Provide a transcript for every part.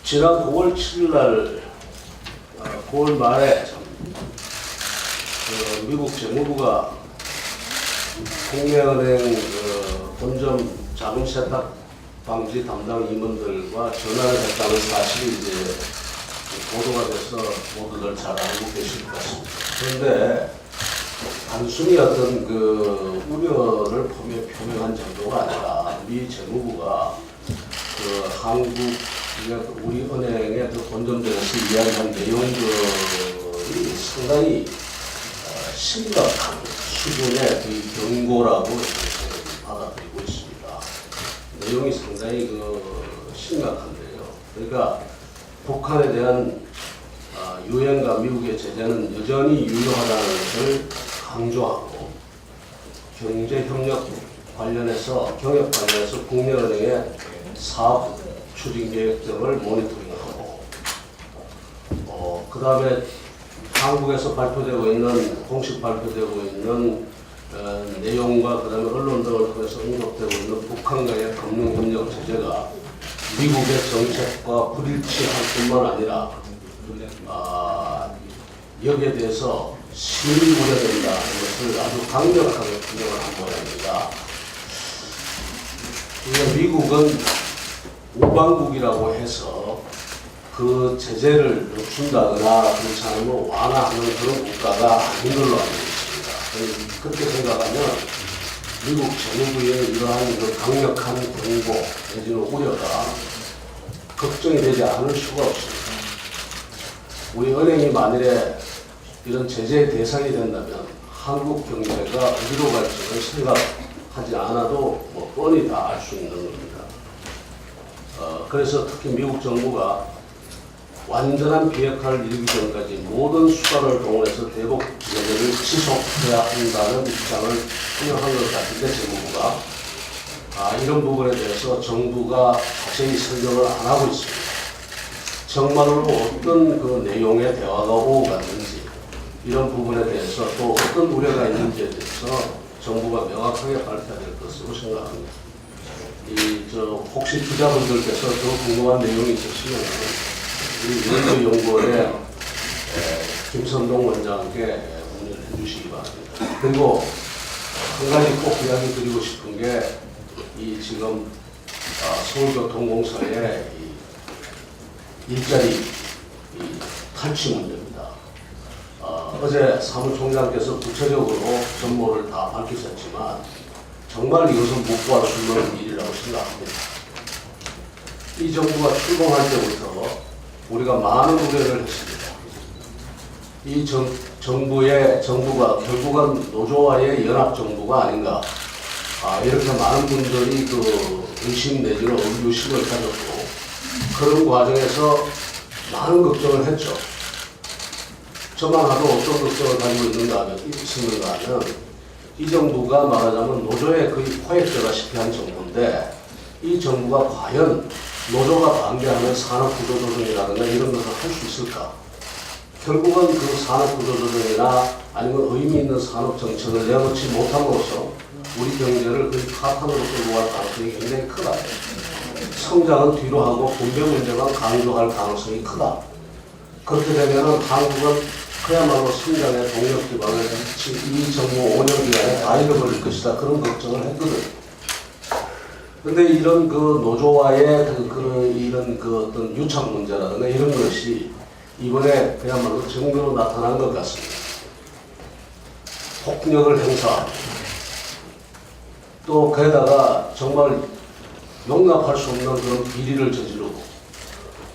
지난 9월 7일 날 9월 말에 미국 재무부가 국내은행 본점 자금 세탁 방지 담당 임원들과 전화를 했다는 사실이 이제 보도가 돼서 모두들 잘 알고 계실 것 같습니다. 그런데 단순히 어떤 우려를 표명한 정도가 아니라 미 재무부가 한국 우리 은행의 본점들에서 이야기한 내용들이 상당히 심각한 수준의 경고라고 받아들이고 있습니다. 내용이 상당히 심각한데요. 그러니까 북한에 대한 유엔과 미국의 제재는 여전히 유효하다는 것을 강조하고 경제협력 관련해서 경협 관련해서 국내은행의 사업 추진 계획 등을 모니터링하고 그 다음에 한국에서 발표되고 있는 공식 발표되고 있는 내용과 그 다음에 언론 등을 통해서 언급되고 있는 북한과의 금융협력 제재가 미국의 정책과 불일치할 뿐만 아니라 여기에 대해서 심히 우려된다는 것을 아주 강력하게 규정을 한 모양입니다. 미국은 우방국이라고 해서 그 제재를 늦춘다거나 그렇지 않으면 완화하는 그런 국가가 아닌 걸로 알고 있습니다. 그렇게 생각하면 미국 재무부의 이러한 강력한 경고 내지는 우려가 걱정이 되지 않을 수가 없습니다. 우리 은행이 만일에 이런 제재의 대상이 된다면 한국 경제가 어디로 갈지를 생각하지 않아도 뻔히 다 알 수 있는 겁니다. 그래서 특히 미국 정부가 완전한 비핵화를 이루기 전까지 모든 수단을 동원해서 대북 제재를 지속해야 한다는 입장을 표명한 것 같은데 재무부가 이런 부분에 대해서 정부가 자세히 설명을 안 하고 있습니다. 정말로 어떤 내용의 대화가 오고 갔는지 이런 부분에 대해서 또 어떤 우려가 있는지에 대해서 정부가 명확하게 발표해야 될 것으로 생각합니다. 혹시 기자분들께서 더 궁금한 내용이 있으시면 우리 연구연구원의 김선동 원장께 문의를 해주시기 바랍니다. 그리고 한 가지 꼭 이야기 드리고 싶은 게 지금 서울교통공사의 일자리 탈취 문제입니다. 어제 사무총장께서 구체적으로 전모를 다 밝히셨지만 정말 이것은 못 구할 수 있는 일이라고 생각합니다. 이 정부가 출범할 때부터 우리가 많은 우려를 했습니다. 이 정부가 결국은 노조와의 연합정부가 아닌가 이렇게 많은 분들이 의심 내지는 의구심을 가졌고 그런 과정에서 많은 걱정을 했죠. 저만 하도 어떤 걱정을 가지고 있는가 하면 이 정부가 말하자면 노조의 거의 포획되다시피 한 정부인데 이 정부가 과연 노조가 반대하는 산업구조조정이라든가 이런 것을 할 수 있을까? 결국은 그 산업구조조정이나 아니면 의미 있는 산업정책을 내놓지 못함으로써 우리 경제를 거의 파탄으로 끌고 갈 가능성이 굉장히 크다. 성장은 뒤로 하고 분배 문제만 강조할 가능성이 크다. 그렇게 되면 한국은 그야말로 성장의 동력 기반을 이 정부 5년 기간에 다 잃어버릴 것이다. 그런 걱정을 했거든. 근데 이런 노조와의 이런 어떤 유착 문제라든가 이런 것이 이번에 그야말로 정면으로 나타난 것 같습니다. 폭력을 행사하고 또 거기다가 정말 용납할 수 없는 그런 비리를 저지르고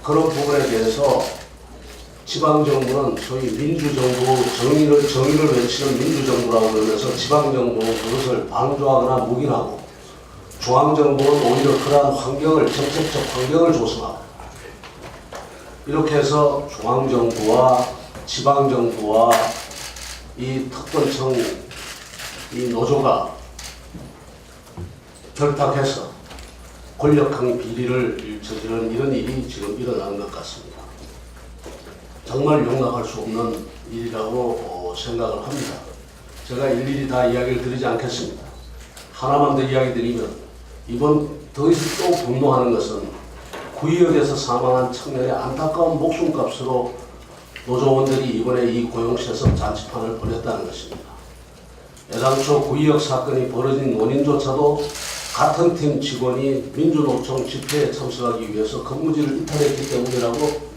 그런 부분에 대해서 지방정부는 소위 민주정부, 정의를 외치는 민주정부라고 그러면서 지방정부는 그것을 방조하거나 묵인하고 중앙정부는 오히려 그러한 정책적 환경을 조성하고 이렇게 해서 중앙정부와 지방정부와 이 특권층, 이 노조가 결탁해서 권력형 비리를 저지르는 이런 일이 지금 일어나는 것 같습니다. 정말 용납할 수 없는 일이라고 생각을 합니다. 제가 일일이 다 이야기를 드리지 않겠습니다. 하나만 더 이야기 드리면 이번 더 이상 또 분노하는 것은 구의역에서 사망한 청년의 안타까운 목숨값으로 노조원들이 이번에 이 고용세습 잔치판을 벌였다는 것입니다. 애당초 구의역 사건이 벌어진 원인조차도 같은 팀 직원이 민주노총 집회에 참석하기 위해서 근무지를 이탈했기 때문이라고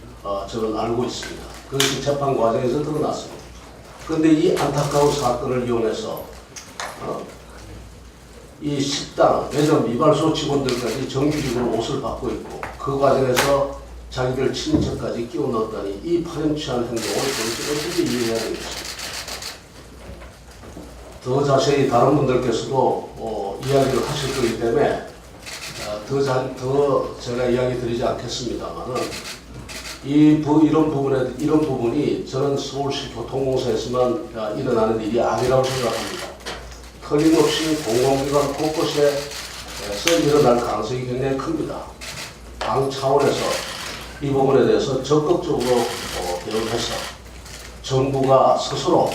저는 알고 있습니다. 그것이 재판 과정에서 드러났습니다. 그런데 이 안타까운 사건을 이용해서 이 식당, 매점, 이발소 직원들까지 정규직으로 옷을 받고 있고 그 과정에서 자기들 친인척까지 끼워 넣었다니 이 파렴치한 행동을 도대체 어떻게 이해해야 되겠습니까? 더 자세히 다른 분들께서도 이야기를 하실 거기 때문에 더 제가 이야기 드리지 않겠습니다만은 이런 부분이 저는 서울시 교통공사에서만 일어나는 일이 아니라고 생각합니다. 틀림없이 공공기관 곳곳에서 일어날 가능성이 굉장히 큽니다. 당 차원에서 이 부분에 대해서 적극적으로 대응해서 정부가 스스로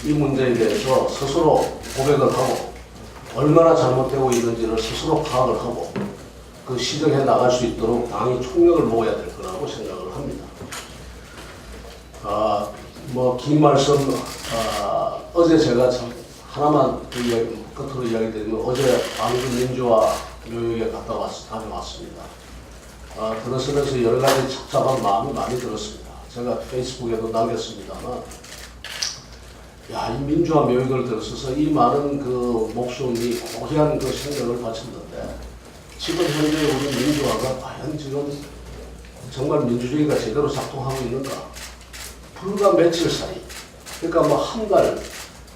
이 문제에 대해서 스스로 고백을 하고 얼마나 잘못되고 있는지를 스스로 파악을 하고 그 시정해 나갈 수 있도록 당이 총력을 모아야 될 거라고 생각을 합니다. 긴 말씀, 어제 제가 참 하나만 끝으로 이야기 드리면 어제 광주민주화 묘역에 다녀왔습니다. 들었으면서 여러 가지 착잡한 마음이 많이 들었습니다. 제가 페이스북에도 남겼습니다만, 이 민주화 묘역을 들어서서 이 많은 그 목숨이 고귀한 그 생명을 바쳤는데, 지금 현재 우리 민주화가 과연 지금 정말 민주주의가 제대로 작동하고 있는가? 불과 며칠 사이, 그러니까 한 달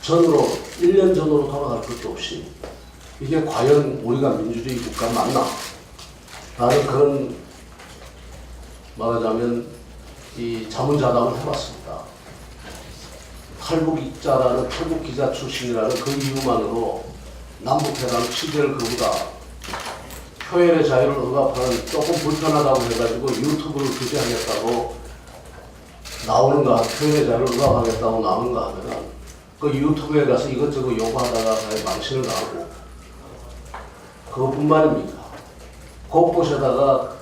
전으로, 1년 전으로 돌아갈 것도 없이 이게 과연 우리가 민주주의 국가 맞나? 라는 그런 말하자면 이 자문자답을 해봤습니다. 탈북기자 출신이라는 그 이유만으로 남북회담 취재를 거부다. 표현의 자유를 억압하는 조금 불편하다고 해가지고 유튜브를 규제하겠다고 나오는가, 표현의 자유를 억압하겠다고 나오는가 하면은 그 유튜브에 가서 이것저것 요구하다가 망신을 당하고 그것뿐만입니다. 곳곳에다가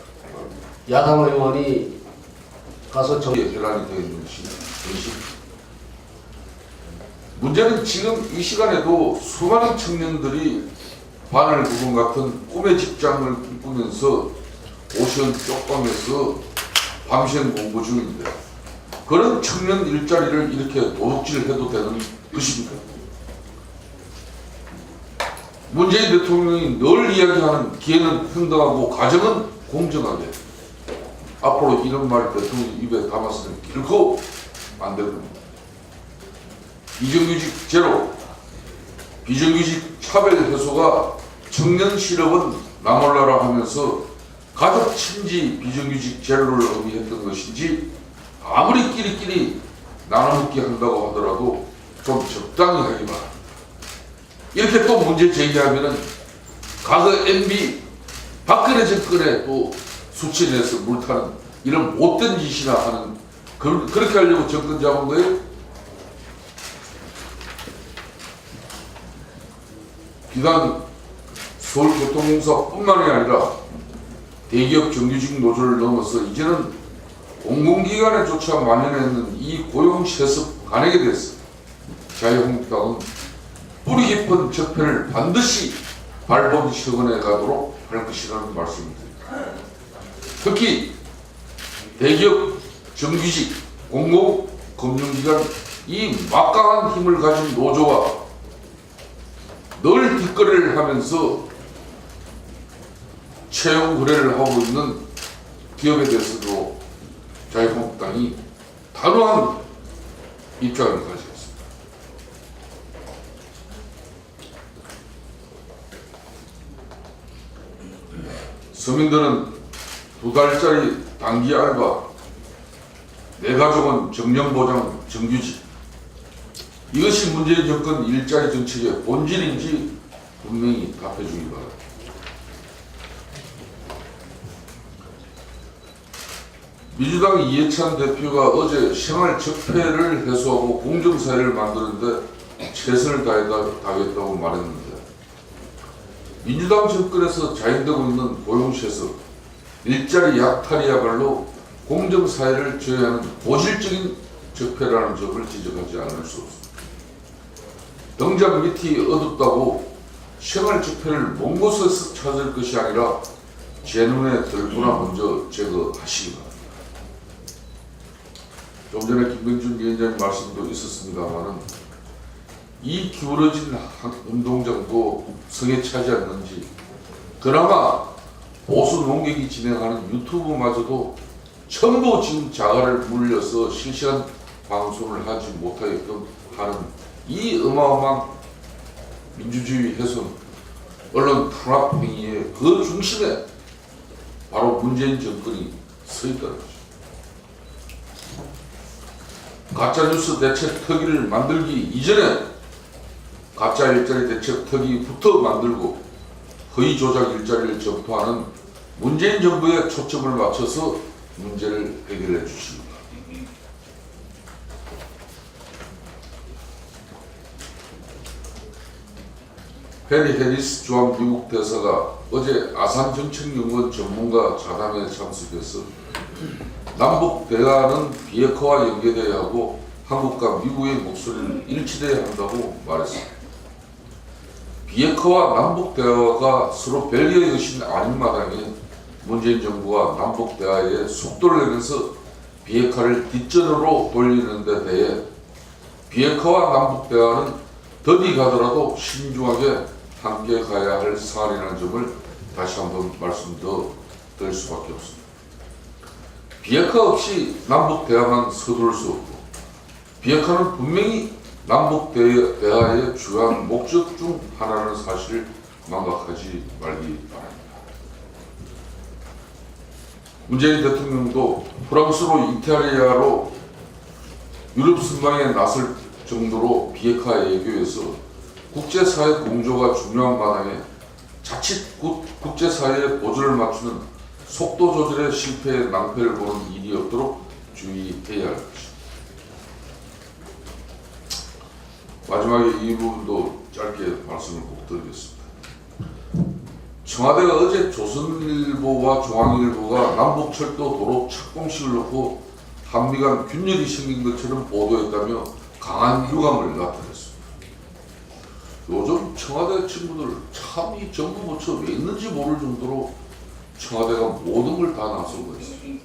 야당 의원이 가서 혈안이 되어 있는 것이 문제는 지금 이 시간에도 수많은 청년들이 바늘 부분 같은 꿈의 직장을 꿈꾸면서 오션 쪽방에서 밤샘 공부 중인데 그런 청년 일자리를 이렇게 도둑질해도 되는 것입니까? 문재인 대통령이 늘 이야기하는 기회는 평등하고 가정은 공정하게 앞으로 이런 말 대통령 입에 담았으면 결코 안 될 겁니다. 비정규직 제로, 비정규직 차별 해소가 청년 실업은 나몰라라 하면서 가족 친지 비정규직 제로를 의미했던 것인지 아무리 끼리끼리 나눠먹기 한다고 하더라도 좀 적당히 하기 바랍니다. 이렇게 또 문제 제기하면은 과거 MB 박근혜 정권에 또 수치내서 물타는 이런 못된 짓이나 하는 그렇게 하려고 정권 잡은 거예요? 비단 서울교통공사뿐만이 아니라 대기업 정규직 노조를 넘어서 이제는 공공기관에조차 만연해 있는 이 고용세습 간행에 대해서 자유한국당은 뿌리 깊은 적폐를 반드시 발본 처분해 가도록 할 것이라는 말씀입니다. 특히 대기업, 정규직, 공공금융기관 이 막강한 힘을 가진 노조와 늘 뒷거래를 하면서 채용 거래를 하고 있는 기업에 대해서도 자유한국당이 단호한 입장을 가지겠습니다. 서민들은 2달짜리 단기 알바, 내 가족은 정년보장 정규직, 이것이 문재인 정권 일자리 정책의 본질인지 분명히 답해주기 바랍니다. 민주당 이해찬 대표가 어제 생활 적폐를 해소하고 공정사회를 만드는데 최선을 다하겠다고 말했는데 민주당 정권에서 자행되고 있는 고용세습, 일자리 약탈이야말로 공정사회를 저해하는 고질적인 적폐라는 점을 지적하지 않을 수 없습니다. 등장 밑이 어둡다고 생활적폐를 먼 곳에서 찾을 것이 아니라 제 눈에 들보나 먼저 제거하시기 바랍니다. 좀 전에 김병준 위원장님 말씀도 있었습니다만은 이 기울어진 운동장도 성에 차지 않는지 그나마 보수 농객이 진행하는 유튜브마저도 전부 지금 자갈을 물려서 실시간 방송을 하지 못하게끔 하는 이 어마어마한 민주주의 훼손, 언론 탄압 행위의 그 중심에 바로 문재인 정권이 서 있다는 것입니다. 가짜뉴스 대책 특위를 만들기 이전에 가짜 일자리 대책 특위부터 만들고 허위 조작 일자리를 점토하는 문재인 정부의 초점을 맞춰서 문제를 해결해 주십니다. 페리 해리스 주한 미국 대사가 어제 아산정책연구원 전문가 자담회에 참석해서 남북 대화는 비핵화와 연계되어야 하고 한국과 미국의 목소리를 일치되어야 한다고 말했습니다. 비핵화와 남북 대화가 서로 별개의 것이 아닌 마당에 문재인 정부가 남북 대화에 속도를 내면서 비핵화를 뒷전으로 돌리는 데 대해 비핵화와 남북 대화는 더디 가더라도 신중하게 함께 가야 할 사안이라는 점을 다시 한번 말씀드릴 수밖에 없습니다. 비핵화 없이 남북 대화만 서두를 수 없고 비핵화는 분명히 남북 대화의 주요한 목적 중 하나라는 사실을 망각하지 말기 바랍니다. 문재인 대통령도 프랑스로 이탈리아로 유럽 순방에 나설 정도로 비핵화 외교에서 국제사회 공조가 중요한 마당에 자칫 국제사회의 보조를 맞추는 속도 조절의 실패에 낭패를 보는 일이 없도록 주의해야 할 것입니다. 마지막에 이 부분도 짧게 말씀을 꼭 드리겠습니다. 청와대가 어제 조선일보와 중앙일보가 남북철도 도로 착공식을 놓고 한미 간 균열이 생긴 것처럼 보도했다며 강한 유감을 나타냈습니다. 요즘 청와대 친구들 참 이 정부 부처 왜 있는지 모를 정도로 청와대가 모든 걸 다 나서고 있습니다.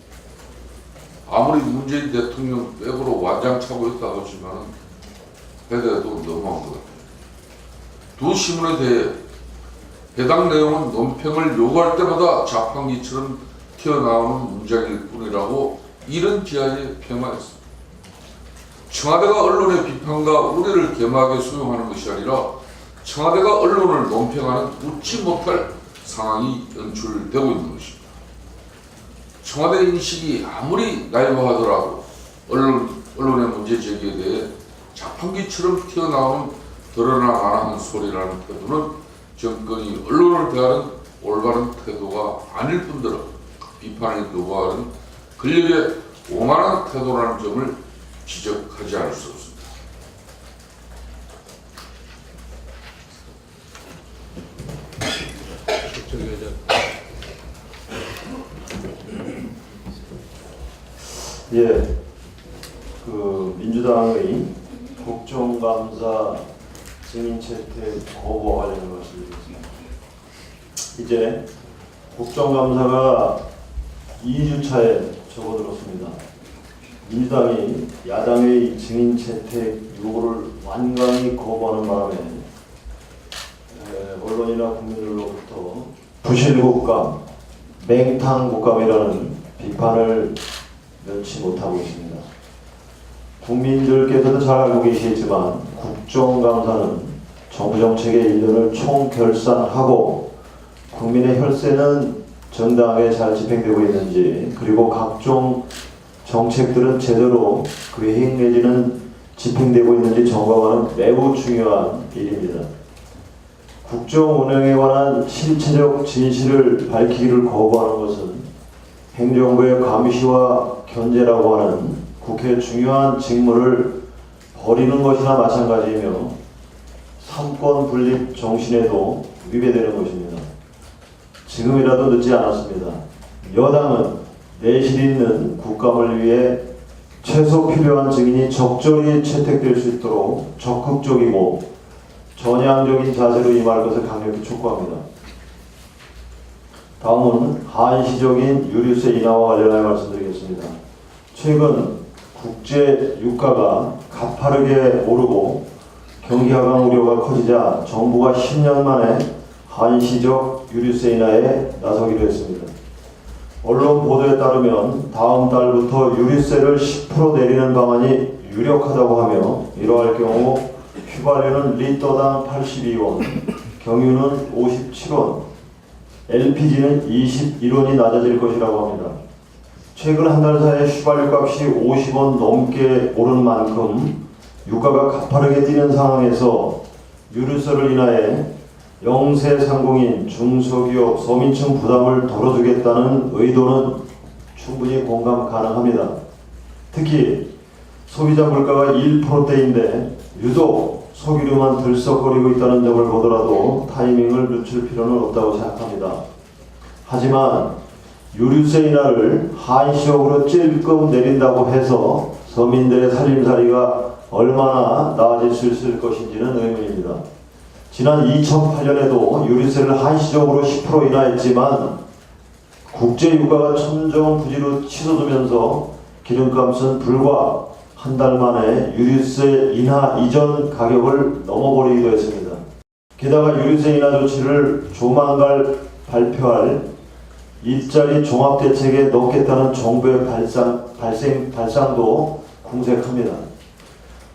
아무리 문재인 대통령 백으로 완장차고 있다고 하지만 해대도 너무한 것 같아요. 두 신문에 대해 해당 내용은 논평을 요구할 때마다 자판기처럼 튀어나오는 문장일 뿐이라고 이런 지하에 폄하했습니다. 청와대가 언론의 비판과 우려를 겸하게 수용하는 것이 아니라 청와대가 언론을 논평하는 웃지 못할 상황이 연출되고 있는 것입니다. 청와대 인식이 아무리 나이브하더라도 언론의 문제 제기에 대해 자판기처럼 튀어나오는 드러나 안 하는 소리라는 태도는 정권이 언론을 대하는 올바른 태도가 아닐 뿐더러 비판을 거부하는 권력의 오만한 태도라는 점을 지적하지 않을 수 없습니다. 예, 민주당의 국정감사 증인 채택 거부와 관련된 말씀드리겠습니다. 이제 국정감사가 2주차에 접어들었습니다. 민주당이 야당의 증인 채택 요구를 완강히 거부하는 바람에 언론이나 국민들로부터 부실국감, 맹탕국감이라는 비판을 면치 못하고 있습니다. 국민들께서도 잘 알고 계시겠지만 국정감사는 정부 정책의 일련을 총결산하고 국민의 혈세는 정당하게 잘 집행되고 있는지, 그리고 각종 정책들은 제대로 계획 내지는 집행되고 있는지 점검하는 매우 중요한 일입니다. 국정 운영에 관한 실체적 진실을 밝히기를 거부하는 것은 행정부의 감시와 견제라고 하는 국회의 중요한 직무를 버리는 것이나 마찬가지이며 삼권 분립 정신에도 위배되는 것입니다. 지금이라도 늦지 않았습니다. 여당은 내실 있는 국감을 위해 최소 필요한 증인이 적절히 채택될 수 있도록 적극적이고 전향적인 자세로 임할 것을 강력히 촉구합니다. 다음은 한시적인 유류세 인하와 관련하여 말씀드리겠습니다. 최근 국제 유가가 가파르게 오르고 경기 하강 우려가 커지자 정부가 10년 만에 한시적 유류세 인하에 나서기로 했습니다. 언론 보도에 따르면 다음 달부터 유류세를 10% 내리는 방안이 유력하다고 하며 이러할 경우 휘발유는 리터당 82원, 경유는 57원, LPG는 21원이 낮아질 것이라고 합니다. 최근 한 달 사이에 휘발유 값이 50원 넘게 오른 만큼 유가가 가파르게 뛰는 상황에서 유류세를 인하해 영세 상공인, 중소기업, 서민층 부담을 덜어주겠다는 의도는 충분히 공감 가능합니다. 특히 소비자 물가가 1%대인데 유독 소비료만 들썩거리고 있다는 점을 보더라도 타이밍을 늦출 필요는 없다고 생각합니다. 하지만 유류세 인하를 한시적으로 찔끔 내린다고 해서 서민들의 살림살이가 얼마나 나아질 수 있을 것인지는 의문입니다. 지난 2008년에도 유류세를 한시적으로 10% 인하했지만 국제유가가 천정부지로 치솟으면서 기름값은 불과 한 달 만에 유류세 인하 이전 가격을 넘어버리기도 했습니다. 게다가 유류세 인하 조치를 조만간 발표할 일자리 종합대책에 넣겠다는 정부의 발상도 궁색합니다.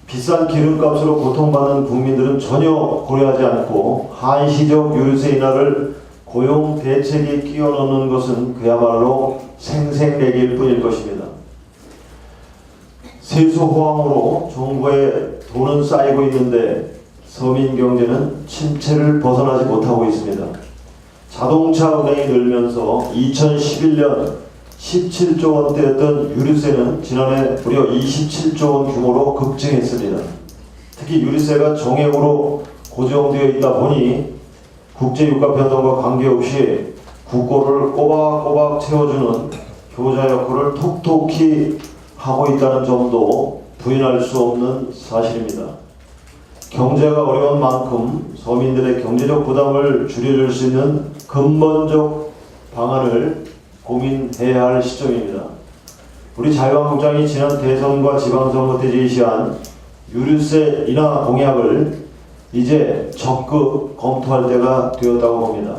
비싼 기름값으로 고통받는 국민들은 전혀 고려하지 않고 한시적 유류세 인하를 고용 대책에 끼워 넣는 것은 그야말로 생색내기일 뿐일 것입니다. 세수 호황으로 정부에 돈은 쌓이고 있는데 서민 경제는 침체를 벗어나지 못하고 있습니다. 자동차 운행이 늘면서 2011년 17조 원대였던 유류세는 지난해 무려 27조 원 규모로 급증했습니다. 특히 유류세가 정액으로 고정되어 있다 보니 국제유가 변동과 관계없이 국고를 꼬박꼬박 채워주는 효자 역할을 톡톡히 하고 있다는 점도 부인할 수 없는 사실입니다. 경제가 어려운 만큼 서민들의 경제적 부담을 줄여줄 수 있는 근본적 방안을 고민해야 할 시점입니다. 우리 자유한국당이 지난 대선과 지방선거 때 제시한 유류세 인하 공약을 이제 적극 검토할 때가 되었다고 봅니다.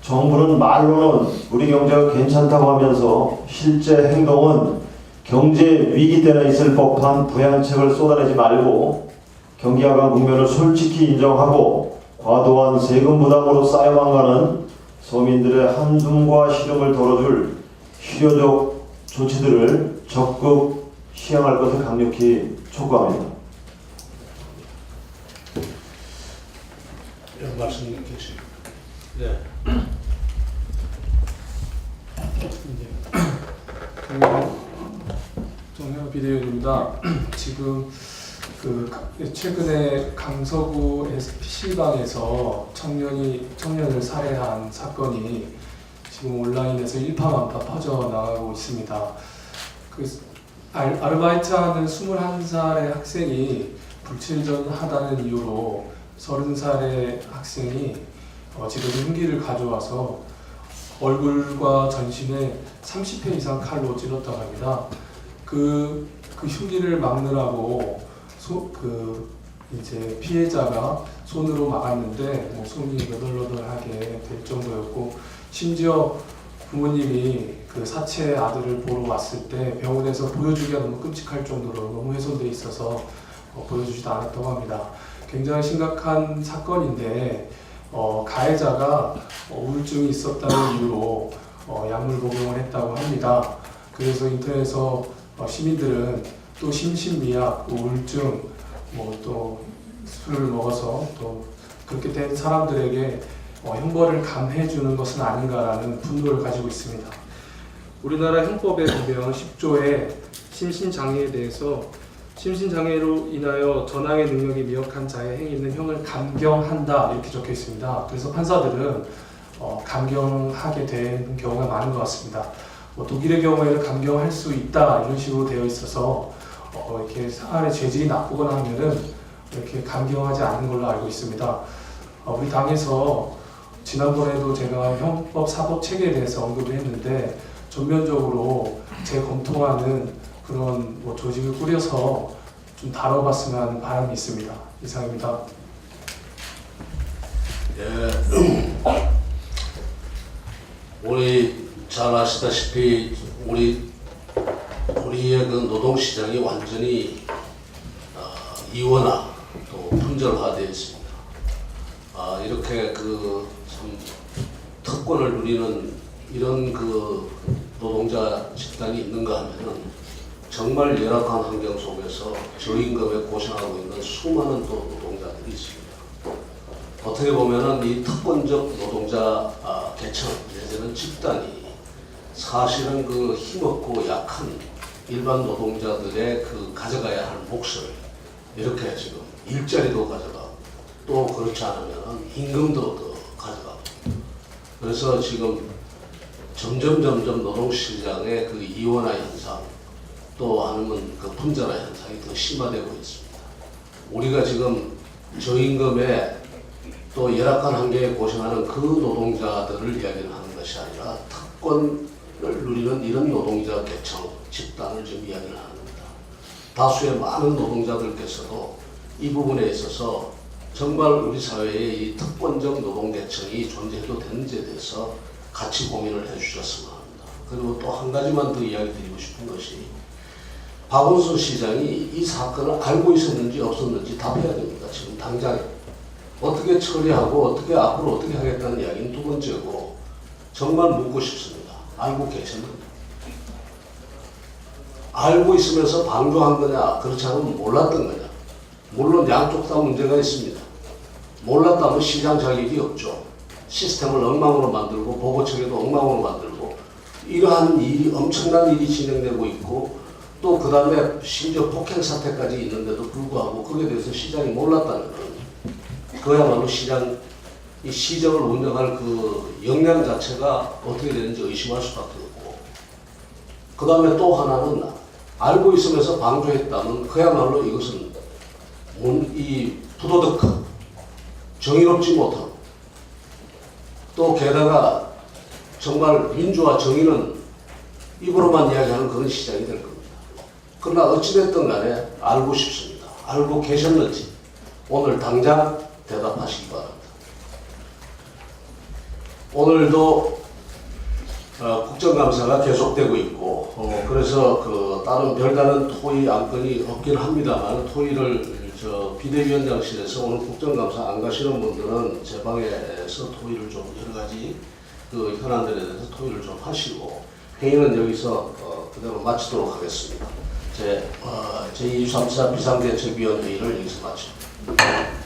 정부는 말로는 우리 경제가 괜찮다고 하면서 실제 행동은 경제 위기 때나 있을 법한 부양책을 쏟아내지 말고 경기 하강 국면을 솔직히 인정하고 과도한 세금 부담으로 쌓여만 가는 서민들의 한숨과 시름을 덜어줄 실효적 조치들을 적극 시행할 것을 강력히 촉구합니다. 말씀 주십시오. 네. 정혜호 비대위원입니다. 지금 최근에 강서구 PC방에서 청년을 살해한 사건이 지금 온라인에서 일파만파 퍼져나가고 있습니다. 아르바이트하는 21살의 학생이 불친절하다는 이유로 30살의 학생이 지금 흉기를 가져와서 얼굴과 전신에 30회 이상 칼로 찔렀다고 합니다. 그 흉기를 막느라고 이제 피해자가 손으로 막았는데 손이 너덜너덜하게 될 정도였고, 심지어 부모님이 그 사체 아들을 보러 왔을 때 병원에서 보여주기가 너무 끔찍할 정도로 너무 훼손돼 있어서 보여주지도 않았다고 합니다. 굉장히 심각한 사건인데 가해자가 우울증이 있었다는 이유로 약물 복용을 했다고 합니다. 그래서 인터넷에서 시민들은 또 심신미약, 우울증, 또 술을 먹어서 또 그렇게 된 사람들에게 형벌을 감해주는 것은 아닌가라는 분노를 가지고 있습니다. 우리나라 형법에 보면 10조에 심신장애에 대해서 심신장애로 인하여 전항의 능력이 미약한 자의 행위는 형을 감경한다 이렇게 적혀 있습니다. 그래서 판사들은 감경하게 된 경우가 많은 것 같습니다. 독일의 경우에는 감경할 수 있다 이런 식으로 되어 있어서 이렇게 사안의 죄질이 나쁘거나 하면은 이렇게 감경하지 않는 걸로 알고 있습니다. 우리 당에서 지난번에도 제가 형법 사법 체계에 대해서 언급을 했는데 전면적으로 재검토하는 그런 조직을 꾸려서 좀 다뤄봤으면 하는 바람이 있습니다. 이상입니다. 예, 우리 잘 아시다시피 우리의 그 노동시장이 완전히 이원화 또 분절화되어 있습니다. 이렇게 그 참 특권을 누리는 이런 그 노동자 집단이 있는가 하면은 정말 열악한 환경 속에서 저임금에 고생하고 있는 수많은 또 노동자들이 있습니다. 어떻게 보면은 이 특권적 노동자 계층 내지는 집단이 사실은 그 힘없고 약한 일반 노동자들의 그 가져가야 할 몫을 이렇게 지금 일자리도 가져가고 또 그렇지 않으면 임금도 더 가져가고 그래서 지금 점점 노동시장의 그 이원화 현상 또 아니면 그 분절화 현상이 더 심화되고 있습니다. 우리가 지금 저임금에 또 열악한 환경에 고생하는 그 노동자들을 이야기를 하는 것이 아니라 특권을 누리는 이런 노동자 계층 집단을 지금 이야기를 하는 겁니다. 다수의 많은 노동자들께서도 이 부분에 있어서 정말 우리 사회에 이 특권적 노동계층이 존재해도 되는지에 대해서 같이 고민을 해주셨으면 합니다. 그리고 또 한 가지만 더 이야기 드리고 싶은 것이 박원순 시장이 이 사건을 알고 있었는지 없었는지 답해야 됩니다. 지금 당장에. 어떻게 처리하고 어떻게 앞으로 어떻게 하겠다는 이야기는 두 번째고 정말 묻고 싶습니다. 알고 계셨는지. 알고 있으면서 방조한 거냐 그렇지 않으면 몰랐던 거냐. 물론 양쪽 다 문제가 있습니다. 몰랐다면 시장 자격이 없죠. 시스템을 엉망으로 만들고 보고체계도 엉망으로 만들고 이러한 일이 엄청난 일이 진행되고 있고 또 그 다음에 심지어 폭행 사태까지 있는데도 불구하고 거기에 대해서 시장이 몰랐다는 건 그야말로 이 시장을 운영할 그 역량 자체가 어떻게 되는지 의심할 수밖에 없고 그 다음에 또 하나는 알고 있으면서 방조했다면 그야말로 이것은 이 부도덕한 정의롭지 못하고 또 게다가 정말 민주화 정의는 입으로만 이야기하는 그런 시장이 될 겁니다. 그러나 어찌됐든 간에 알고 싶습니다. 알고 계셨는지 오늘 당장 대답하시기 바랍니다. 오늘도 국정감사가 계속되고 있고 그래서 그 별다른 토의 안건이 없긴 합니다만 토의를 비대위원장실에서 오늘 국정감사 안 가시는 분들은 제 방에서 토의를 좀 여러 가지 그 현안들에 대해서 토의를 좀 하시고 회의는 여기서 그대로 마치도록 하겠습니다. 제 제2, 3, 4 비상대책위원회의를 여기서 마칩니다.